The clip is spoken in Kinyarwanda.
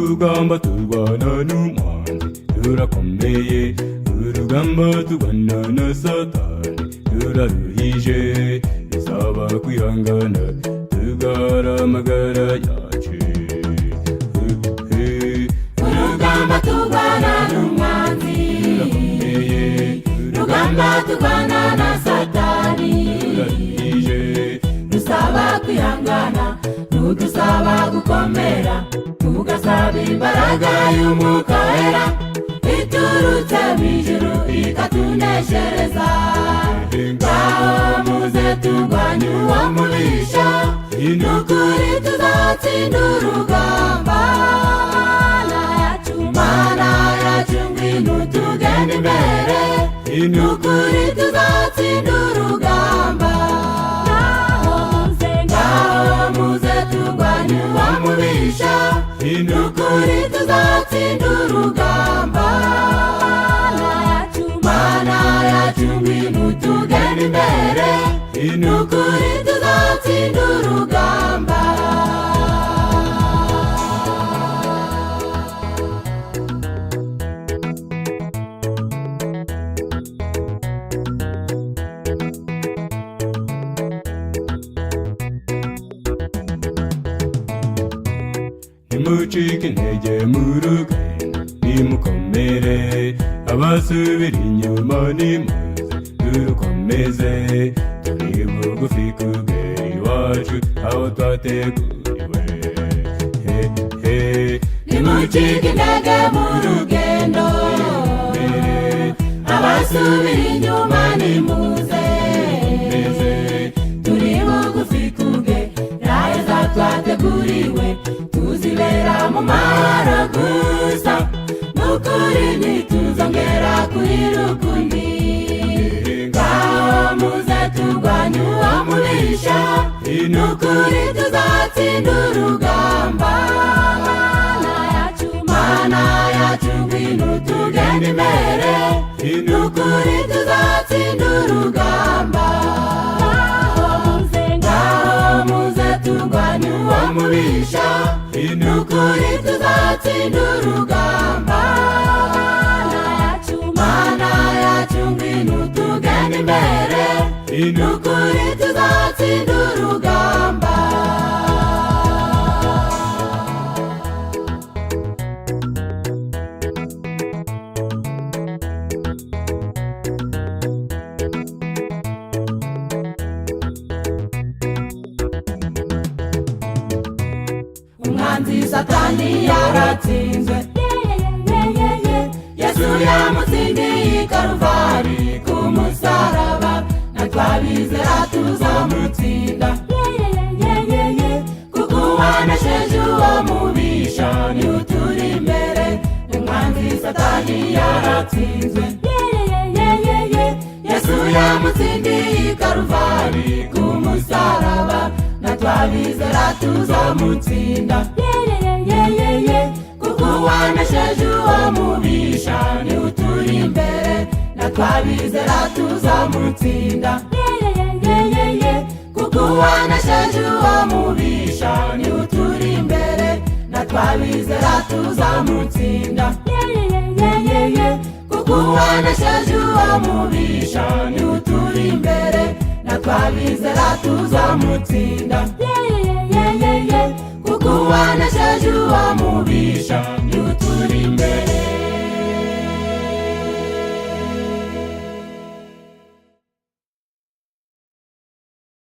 urugamba turwana n'umwanzi rurakomeye, urugamba turwana na Satani ruraruhije, bisaba kwihangana tugara amagara yacu. Urugamba turwana n'umwanzi rurakomeye, urugamba turwana na Satani ruraruhije, dusaba kwihangana dusaba gukomera, tugasaba imbaraga y'Umwuka Wera iturutse mw'ijuru ikatuneshereza. Ngaho muze turwanye uwo mubisha, n'ukuri tuzatsinda urugamba. Mana yacu ngwino tugende imbere, n'ukuri tuzatsinda urugamba. Muze turwanye uwo mubisha, n'ukuri tuzatsinda urugamba. Mana yacu ngwino tugende imbere, n'ukuri tuzatsinda urugamba. Nimucike intege mu rugendo nimukomere, abasubira inyuma nimuze turukomeze, turi bugufi kugera iwacu aho twateguriwe. Nimucike intege mu rugendo, abasubira inyuma nimuze, turi bugufi kugera aho twateguriwe, tuzibera mu mahoro gusa, n'ukuri ntituzongera kuhiruka undi. Ngaho muze turwanye uwo mubisha, n'ukuri tuzatsinda urugamba. Mana yacu ngwino tugende imbere, n'ukuri tuzatsinda urugamba. Ngaho muze turwanye uwo mubisha, n'ukuri tuzatsinda urugamba. Mana yacu ngwino tugende imbere, n'ukuri tuzatsinda urugamba. Umwanzi Satani yaratsinzwe, Yesu yamutsindiye i Karuvari ku musaraba, natwe abizera tuzamutsinda. Kuko wanesheje uwo mubisha niwe uturi imbere. Umwanzi Satani yaratsinzwe, Yesu yamutsindiye i Karuvari ku musaraba, natwe abizera tuzamutsinda. Kuko wanesheje uwo mubisha niwe uturi imbere, natwe abizera tuzamutsinda. Kuko wanesheje uwo mubisha niwe uturi imbere, natwe abizera tuzamutsinda. Kuko wanesheje uwo mubisha niwe uturi imbere, natwe abizera tuzamutsinda. Kuko wanesheje uwo mubisha